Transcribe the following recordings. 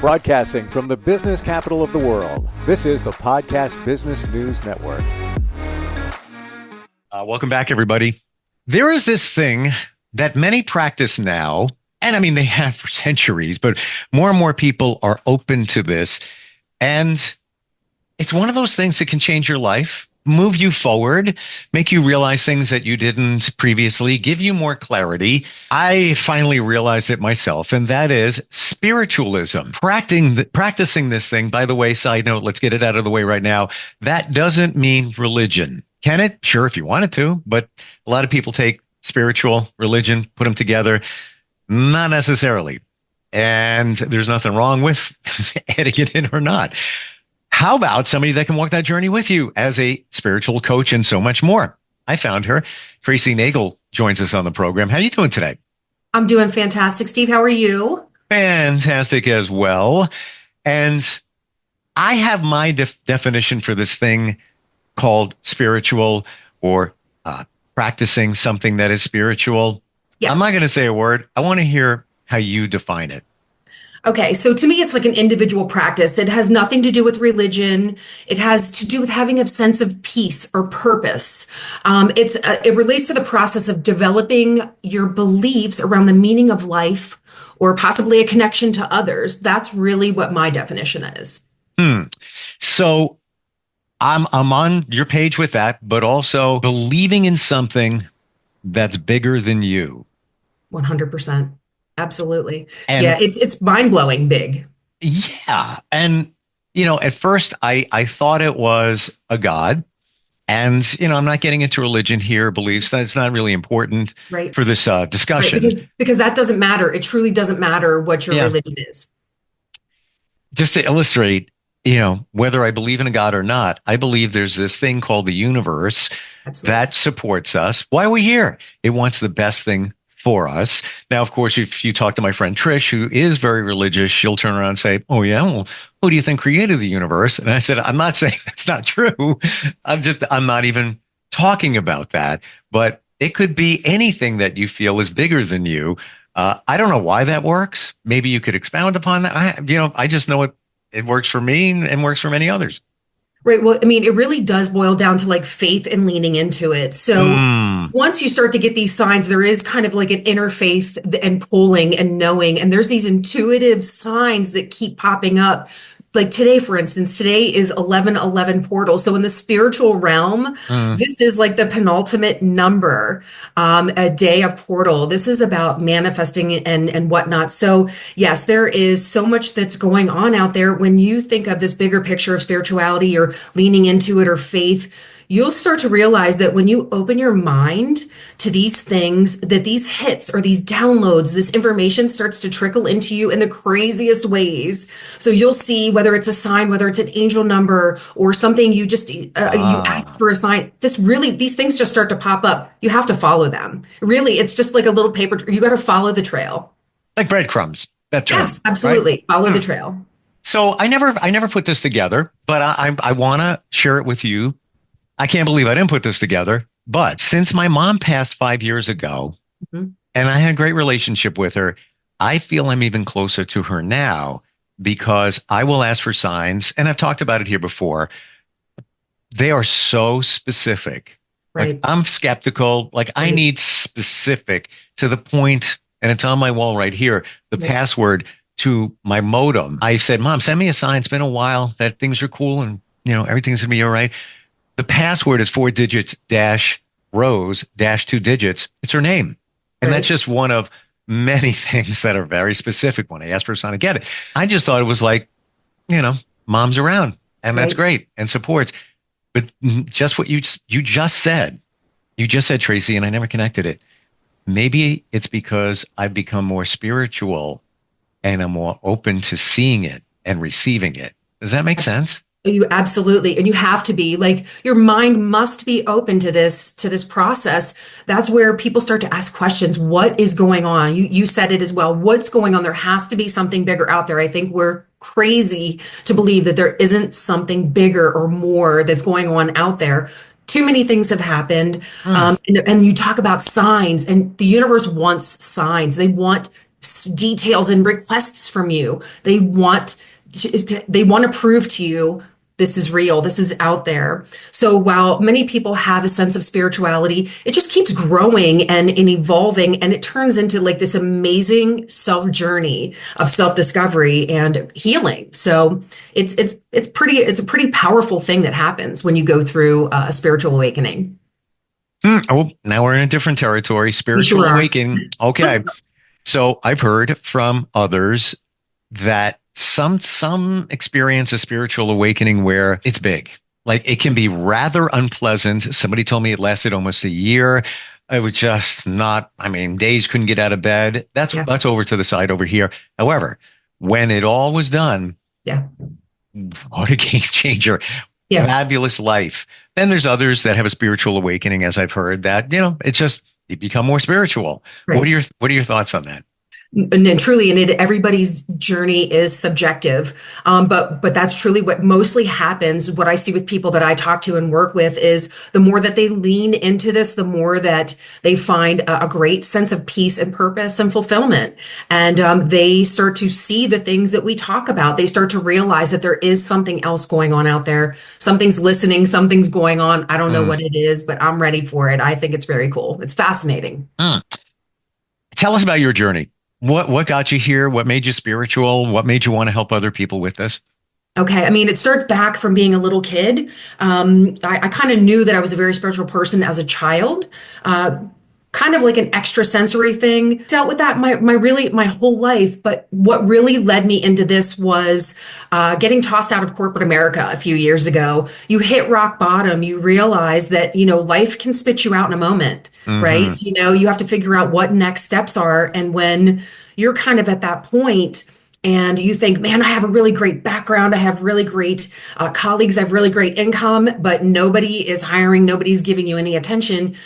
Broadcasting from the business capital of the world, this is the Podcast Business News Network. Welcome back, everybody. There is this thing that many practice now, and I mean, they have for centuries, but more and more people are open to this. And it's one of those things that can change your life, move you forward, make you realize things that you didn't previously, give you more clarity. I finally realized it myself, and that is spiritualism. Practicing this thing, by the way, side note, let's get it out of the way right now. That doesn't mean religion. Can it? Sure, if you wanted to, but a lot of people take spiritual, religion, put them together. Not necessarily. And there's nothing wrong with adding it in or not. How about somebody that can walk that journey with you as a spiritual coach and so much more? I found her. Tracy Nagle joins us on the program. How are you doing today? I'm doing fantastic. Steve, how are you? Fantastic as well. And I have my definition for this thing called spiritual or practicing something that is spiritual. Yeah. I'm not going to say a word. I want to hear how you define it. Okay, so to me, it's like an individual practice. It has nothing to do with religion. It has to do with having a sense of peace or purpose. It relates to the process of developing your beliefs around the meaning of life or possibly a connection to others. That's really what my definition is. So I'm on your page with that, but also believing in something that's bigger than you. 100%. Absolutely. And yeah, it's mind-blowing big. Yeah. And, at first I thought it was a God. And, I'm not getting into religion here, beliefs. That's not really important for this discussion. Right, because that doesn't matter. It truly doesn't matter what your religion is. Just to illustrate, whether I believe in a God or not, I believe there's this thing called the universe that supports us. Why are we here? It wants the best thing for us. Now, of course, if you talk to my friend Trish, who is very religious, she'll turn around and say, oh, yeah, well, who do you think created the universe? And I said, I'm not saying that's not true. I'm not even talking about that. But it could be anything that you feel is bigger than you. I don't know why that works. Maybe you could expound upon that. I just know it works for me and works for many others. Right. Well, I mean, it really does boil down to like faith and leaning into it. So once you start to get these signs, there is kind of like an inner faith and pulling and knowing. And there's these intuitive signs that keep popping up. Like today, for instance, today is 1111 portal. So in the spiritual realm, this is like the penultimate number, a day of portal. This is about manifesting and whatnot. So yes, there is so much that's going on out there. When you think of this bigger picture of spirituality or leaning into it or faith, you'll start to realize that when you open your mind to these things, that these hits or these downloads, this information starts to trickle into you in the craziest ways. So you'll see whether it's a sign, whether it's an angel number or something you just, you ask for a sign. These things just start to pop up. You have to follow them. Really, it's just like a little paper. You got to follow the trail. Like breadcrumbs. That term, yes, absolutely. Right? Follow the trail. So I never put this together, but I want to share it with you. I can't believe I didn't put this together, but since my mom passed 5 years ago and I had a great relationship with her, I feel I'm even closer to her now because I will ask for signs. And I've talked about it here before. They are so specific. Right. Like, I'm skeptical. Like I need specific to the point, and it's on my wall right here, the password to my modem. I said, Mom, send me a sign. It's been a while that things are cool and everything's gonna be all right. The password is 4 digits dash rows dash 2 digits. It's her name. And that's just one of many things that are very specific. When I asked for a sign to get it, I just thought it was like, mom's around and that's great and supports. But just what you just said, Tracy, and I never connected it. Maybe it's because I've become more spiritual and I'm more open to seeing it and receiving it. Does that make sense? You absolutely. And you have to be like, your mind must be open to this process. That's where people start to ask questions. What is going on? You said it as well. What's going on? There has to be something bigger out there. I think we're crazy to believe that there isn't something bigger or more that's going on out there. Too many things have happened. And you talk about signs, and the universe wants signs. They want details and requests from you. They want to prove to you this is real, this is out there. So while many people have a sense of spirituality, it just keeps growing and evolving, and it turns into like this amazing self journey of self discovery and healing. So it's a pretty powerful thing that happens when you go through a spiritual awakening. Oh, now we're in a different territory. We Spiritual sure are. awakening. Okay. So I've heard from others that some experience a spiritual awakening where it's big. Like it can be rather unpleasant. Somebody told me it lasted almost a year. It was just not, I mean, days couldn't get out of bed. That's Yeah. that's over to the side over here. However, when it all was done, Yeah. what a game changer. Yeah. Fabulous life. Then there's others that have a spiritual awakening, as I've heard, that, it's just you become more spiritual. Right. What are your thoughts on that? And truly, everybody's journey is subjective. But that's truly what mostly happens. What I see with people that I talk to and work with is the more that they lean into this, the more that they find a great sense of peace and purpose and fulfillment. And they start to see the things that we talk about. They start to realize that there is something else going on out there. Something's listening, something's going on. I don't know what it is, but I'm ready for it. I think it's very cool. It's fascinating. Tell us about your journey. What got you here? What made you spiritual? What made you want to help other people with this? Okay. I mean, it starts back from being a little kid. I kind of knew that I was a very spiritual person as a child. Kind of like an extrasensory thing. Dealt with that my whole life. But what really led me into this was getting tossed out of corporate America a few years ago. You hit rock bottom. You realize that, life can spit you out in a moment, right? You have to figure out what next steps are. And when you're kind of at that point, and you think, man, I have a really great background. I have really great colleagues. I have really great income, but nobody is hiring. Nobody's giving you any attention.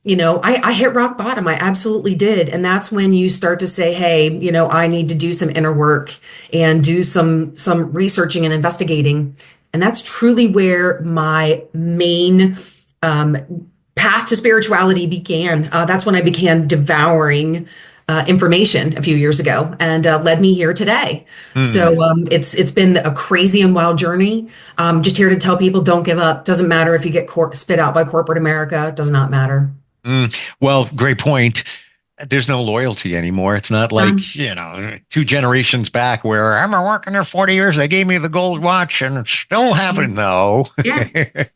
I hit rock bottom. I absolutely did. And that's when you start to say, hey, I need to do some inner work and do some researching and investigating. And that's truly where my main path to spirituality began. That's when I began devouring information a few years ago and led me here today. So it's been a crazy and wild journey. Just here to tell people, don't give up. Doesn't matter if you get spit out by corporate America. Does not matter. Well, great point. There's no loyalty anymore. It's not like, 2 generations back where I'm working there 40 years. They gave me the gold watch and it's still happening. No,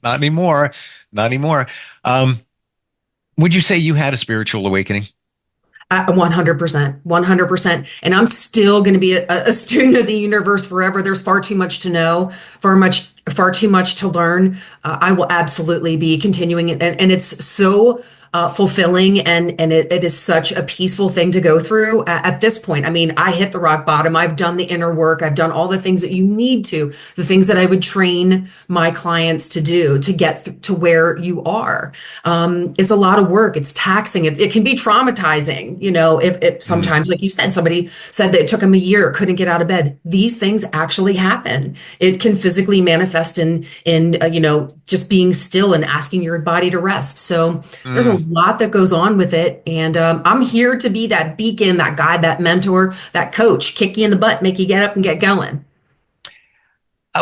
not anymore. Not anymore. Would you say you had a spiritual awakening? 100%. And I'm still going to be a student of the universe forever. There's far too much to know, far too much to learn. I will absolutely be continuing it. And it's so fulfilling and it is such a peaceful thing to go through at this point. I mean, I hit the rock bottom. I've done the inner work. I've done all the things that you need to, the things that I would train my clients to do to get to where you are. It's a lot of work. It's taxing. It can be traumatizing. If sometimes, like you said, somebody said that it took them a year, couldn't get out of bed. These things actually happen. It can physically manifest in just being still and asking your body to rest. So there's a lot that goes on with it. And I'm here to be that beacon, that guide, that mentor, that coach, kick you in the butt, make you get up and get going.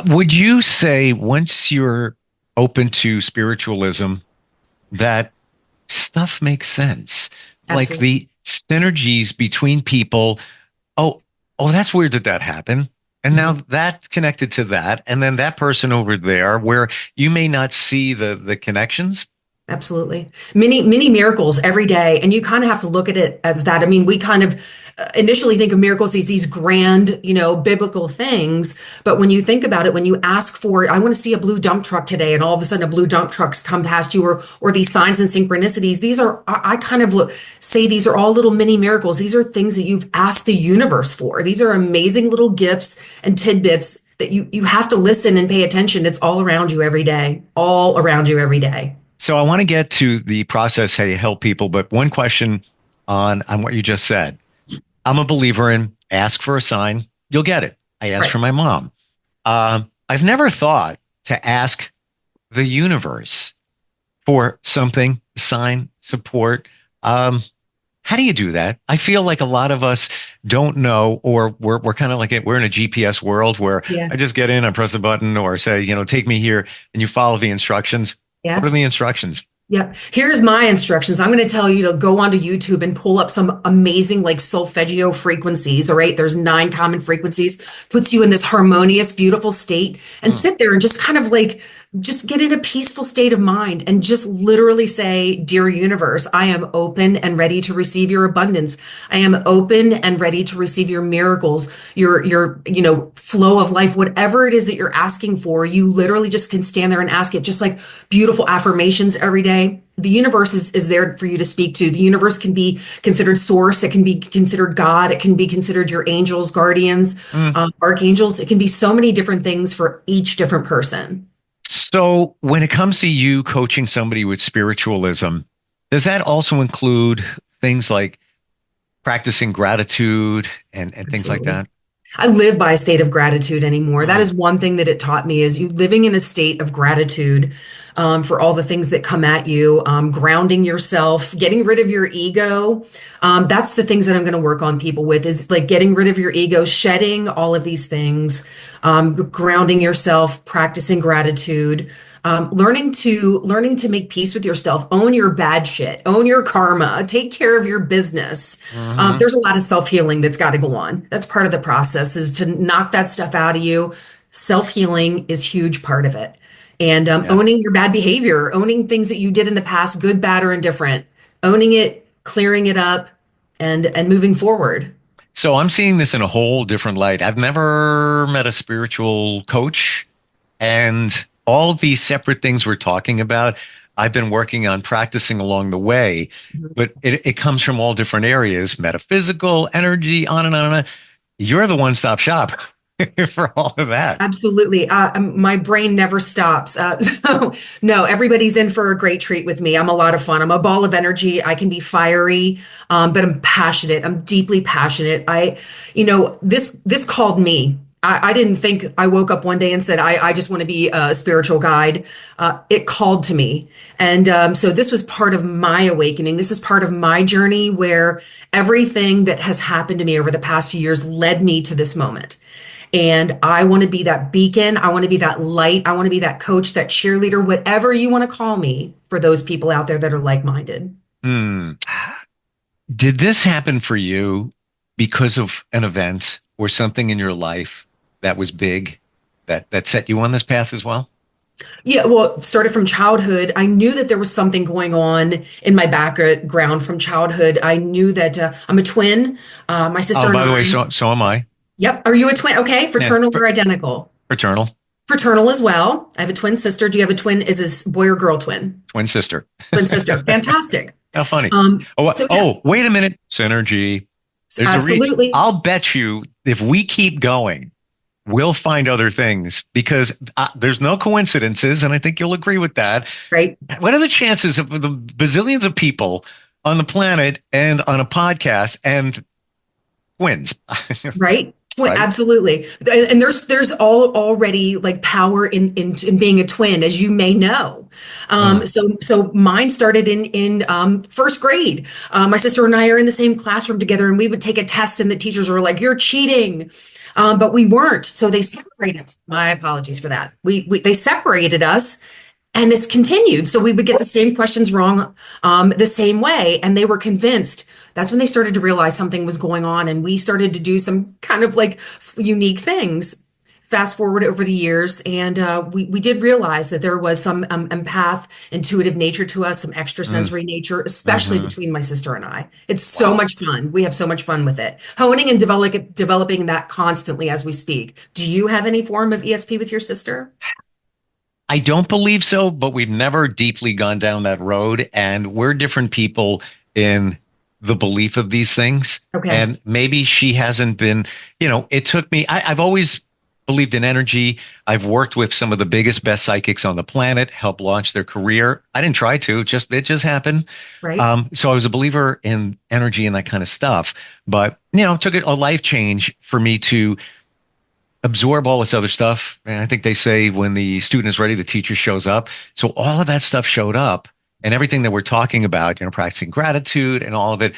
Would you say once you're open to spiritualism, that stuff makes sense? Absolutely. Like the synergies between people. Oh, that's weird that happened. And now that's connected to that. And then that person over there where you may not see the connections. Absolutely. Many miracles every day. And you kind of have to look at it as that. I mean, we kind of initially think of miracles as these grand, biblical things. But when you think about it, when you ask for, I want to see a blue dump truck today, and all of a sudden a blue dump truck's come past you, or these signs and synchronicities, these are, I kind of say these are all little mini miracles. These are things that you've asked the universe for. These are amazing little gifts and tidbits that you have to listen and pay attention. It's all around you every day, all around you every day. So I want to get to the process, how you help people. But one question on what you just said. I'm a believer in ask for a sign, you'll get it. I asked for my mom. I've never thought to ask the universe for something, sign, support. How How do you do that? I feel like a lot of us don't know, or we're kind of like we're in a GPS world where Yeah. I just get in, I press a button, or say, take me here, and you follow the instructions. What are Yes. the instructions? Yep. Here's my instructions. I'm going to tell you to go onto YouTube and pull up some amazing like solfeggio frequencies. All right. There's 9 common frequencies, puts you in this harmonious, beautiful state, and sit there and just kind of like just get in a peaceful state of mind and just literally say, "Dear universe, I am open and ready to receive your abundance. I am open and ready to receive your miracles, your flow of life, whatever it is that you're asking for." You literally just can stand there and ask it, just like beautiful affirmations every day. The universe is there for you to speak to. The universe can be considered source. It can be considered God. It can be considered your angels, guardians, archangels. It can be so many different things for each different person. So when it comes to you coaching somebody with spiritualism, does that also include things like practicing gratitude and things like that? I live by a state of gratitude anymore. That is one thing that it taught me, is you living in a state of gratitude for all the things that come at you, grounding yourself, getting rid of your ego. That's the things that I'm going to work on people with, is like getting rid of your ego, shedding all of these things, grounding yourself, practicing gratitude. Learning to make peace with yourself, own your bad shit, own your karma, take care of your business. There's a lot of self-healing that's got to go on. That's part of the process, is to knock that stuff out of you. Self-healing is huge part of it. And owning your bad behavior, owning things that you did in the past, good, bad, or indifferent, owning it, clearing it up, and moving forward. So I'm seeing this in a whole different light. I've never met a spiritual coach, and all these separate things we're talking about, I've been working on practicing along the way, but it comes from all different areas: metaphysical, energy, on and on and on. You're the one-stop shop for all of that. Absolutely. My brain never stops. So no, everybody's in for a great treat with me. I'm a lot of fun. I'm a ball of energy. I can be fiery, but I'm passionate. I'm deeply passionate. This called me. I didn't think I woke up one day and said, I just want to be a spiritual guide. It called to me. And so this was part of my awakening. This is part of my journey, where everything that has happened to me over the past few years led me to this moment. And I want to be that beacon. I want to be that light. I want to be that coach, that cheerleader, whatever you want to call me, for those people out there that are like-minded. Did this happen for you because of an event or something in your life that was big, that set you on this path as well? Yeah, well, it started from childhood. I knew that there was something going on in my background from childhood. I knew that I'm a twin. My sister and by the I. way, so am I. Yep. Are you a twin? Okay. Fraternal or identical? Fraternal. Fraternal as well. I have a twin sister. Do you have a twin? Is this boy or girl twin? Twin sister. Twin sister. Fantastic. How funny. So, yeah. Wait a minute. Synergy. There's Absolutely. I'll bet you if we keep going, we'll find other things, because there's no coincidences. And I think you'll agree with that. Right. What are the chances of the bazillions of people on the planet and on a podcast and twins? Right. Right. Absolutely. And there's already like power in being a twin, as you may know. So mine started in first grade. My sister and I are in the same classroom together, and we would take a test, and the teachers were like, "You're cheating." But we weren't. So they separated. My apologies for that. They separated us. And it's continued. So we would get the same questions wrong the same way. And they were convinced. That's when they started to realize something was going on. And we started to do some kind of like unique things. Fast forward over the years. And we did realize that there was some empath, intuitive nature to us, some extrasensory nature, especially between my sister and I. It's so much fun. We have so much fun with it. Honing and developing that constantly as we speak. Do you have any form of ESP with your sister? I don't believe so, but we've never deeply gone down that road, and we're different people in the belief of these things. Okay. And maybe she hasn't been, it took me, I've always believed in energy. I've worked with some of the biggest, best psychics on the planet, helped launch their career. I didn't try to, it just happened. Right. So I was a believer in energy and that kind of stuff, but, it took a life change for me to absorb all this other stuff. And I think they say when the student is ready, the teacher shows up. So all of that stuff showed up. and everything that we're talking about, practicing gratitude and all of it.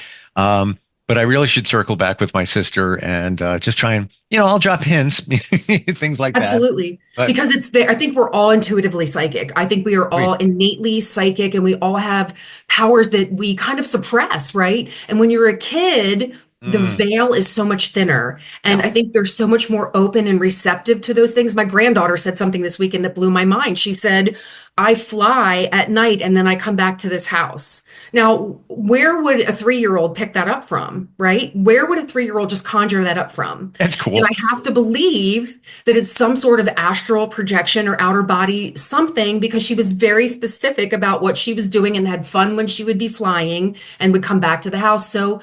But I really should circle back with my sister and just try and, I'll drop hints, things like that. Absolutely. But Because it's there. I think we're all intuitively psychic. I think we are all innately psychic, and we all have powers that we kind of suppress, right? And when you're a kid, the veil is so much thinner. And I think they're so much more open and receptive to those things. My granddaughter said something this weekend that blew my mind. She said, I fly at night and then I come back to this house. Now, where would a 3-year-old pick that up from, right? Where would a 3-year-old just conjure that up from? That's cool. And I have to believe that it's some sort of astral projection or outer body something, because she was very specific about what she was doing and had fun when she would be flying and would come back to the house. So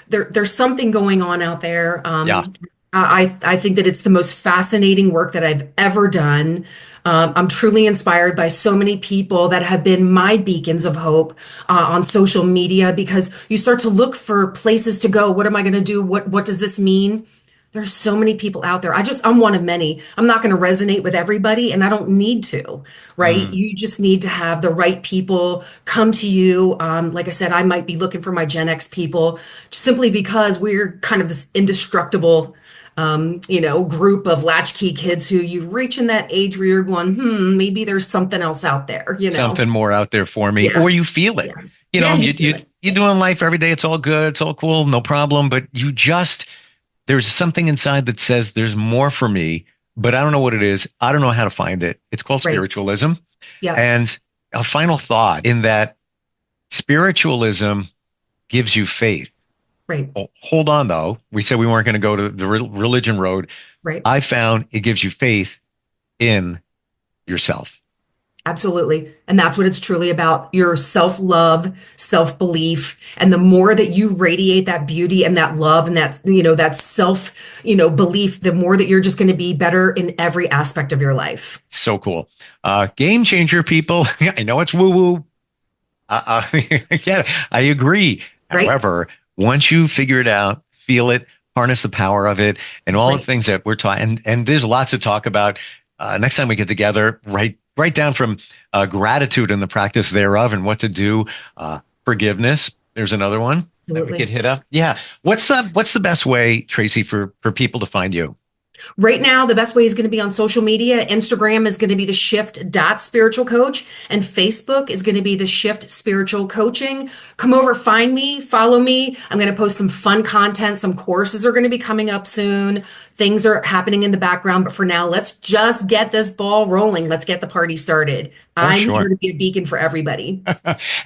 there's something going on out there. I think that it's the most fascinating work that I've ever done. I'm truly inspired by so many people that have been my beacons of hope on social media, because you start to look for places to go. What am I going to do? What does this mean? There's so many people out there. I'm one of many. I'm not going to resonate with everybody, and I don't need to, right? You just need to have the right people come to you. Like I said, I might be looking for my Gen X people, just simply because we're kind of this indestructible group of latchkey kids who you reach in that age where you're going, maybe there's something else out there, Something more out there for me, or you feel it. You're doing life every day. It's all good. It's all cool. No problem. But there's something inside that says there's more for me, but I don't know what it is. I don't know how to find it. It's called spiritualism. Yeah. And a final thought in that spiritualism gives you faith. Right. Well, hold on, though. We said we weren't going to go to the religion road. Right. I found it gives you faith in yourself. Absolutely. And that's what it's truly about. Your self-love, self-belief. And the more that you radiate that beauty and that love and that, that self, belief, the more that you're just going to be better in every aspect of your life. So cool. Game changer, people. I know it's woo-woo. I get it. I agree. Right. However, once you figure it out, feel it, harness the power of it, and all the things that we're talking, and there's lots to talk about. Next time we get together, write down from gratitude and the practice thereof and what to do. Forgiveness. There's another one that we could hit up. Yeah. What's the best way, Tracy, for people to find you? Right now, the best way is going to be on social media. Instagram is going to be theshift.spiritualcoach, and Facebook is going to be the Shift Spiritual Coaching. Come over, find me, follow me. I'm going to post some fun content. Some courses are going to be coming up soon. Things are happening in the background, but for now, let's just get this ball rolling. Let's get the party started. I'm here to be a beacon for everybody.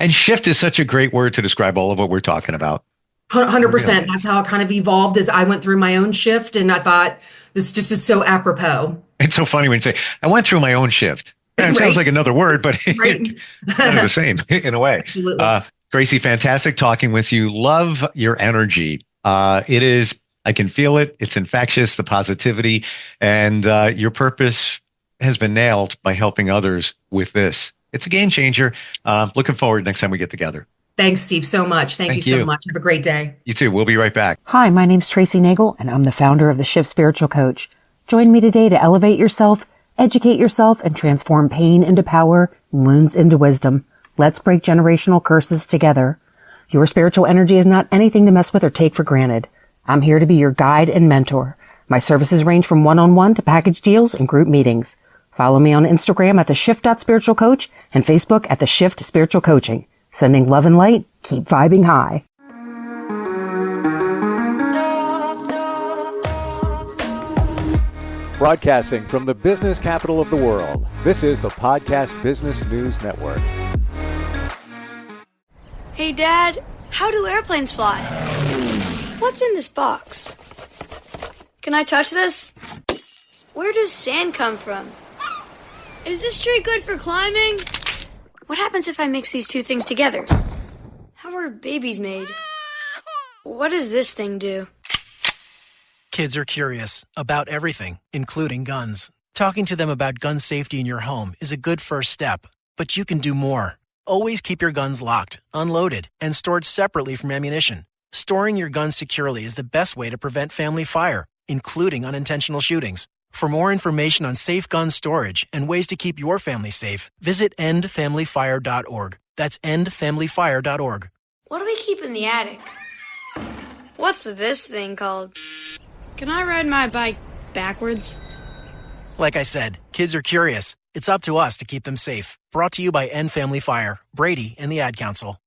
And shift is such a great word to describe all of what we're talking about. 100%. That's how it kind of evolved as I went through my own shift, and I thought, this just is so apropos. It's so funny when you say, I went through my own shift. It sounds like another word, but kind of the same in a way. Absolutely. Tracy, fantastic talking with you. Love your energy. It is, I can feel it. It's infectious, the positivity, and your purpose has been nailed by helping others with this. It's a game changer. Looking forward next time we get together. Thanks, Steve, so much. Thank you so much. Have a great day. You too. We'll be right back. Hi, my name's Tracy Nagle, and I'm the founder of the Shift Spiritual Coach. Join me today to elevate yourself, educate yourself, and transform pain into power, wounds into wisdom. Let's break generational curses together. Your spiritual energy is not anything to mess with or take for granted. I'm here to be your guide and mentor. My services range from one-on-one to package deals and group meetings. Follow me on Instagram at theshift.spiritualcoach and Facebook at the Shift Spiritual Coaching. Sending love and light, keep vibing high. Broadcasting from the business capital of the world, this is the Podcast Business News Network. Hey, Dad, how do airplanes fly? What's in this box? Can I touch this? Where does sand come from? Is this tree good for climbing? What happens if I mix these two things together? How are babies made? What does this thing do? Kids are curious about everything, including guns. Talking to them about gun safety in your home is a good first step, but you can do more. Always keep your guns locked, unloaded, and stored separately from ammunition. Storing your guns securely is the best way to prevent family fire, including unintentional shootings. For more information on safe gun storage and ways to keep your family safe, visit endfamilyfire.org. That's endfamilyfire.org. What do we keep in the attic? What's this thing called? Can I ride my bike backwards? Like I said, kids are curious. It's up to us to keep them safe. Brought to you by End Family Fire, Brady, and the Ad Council.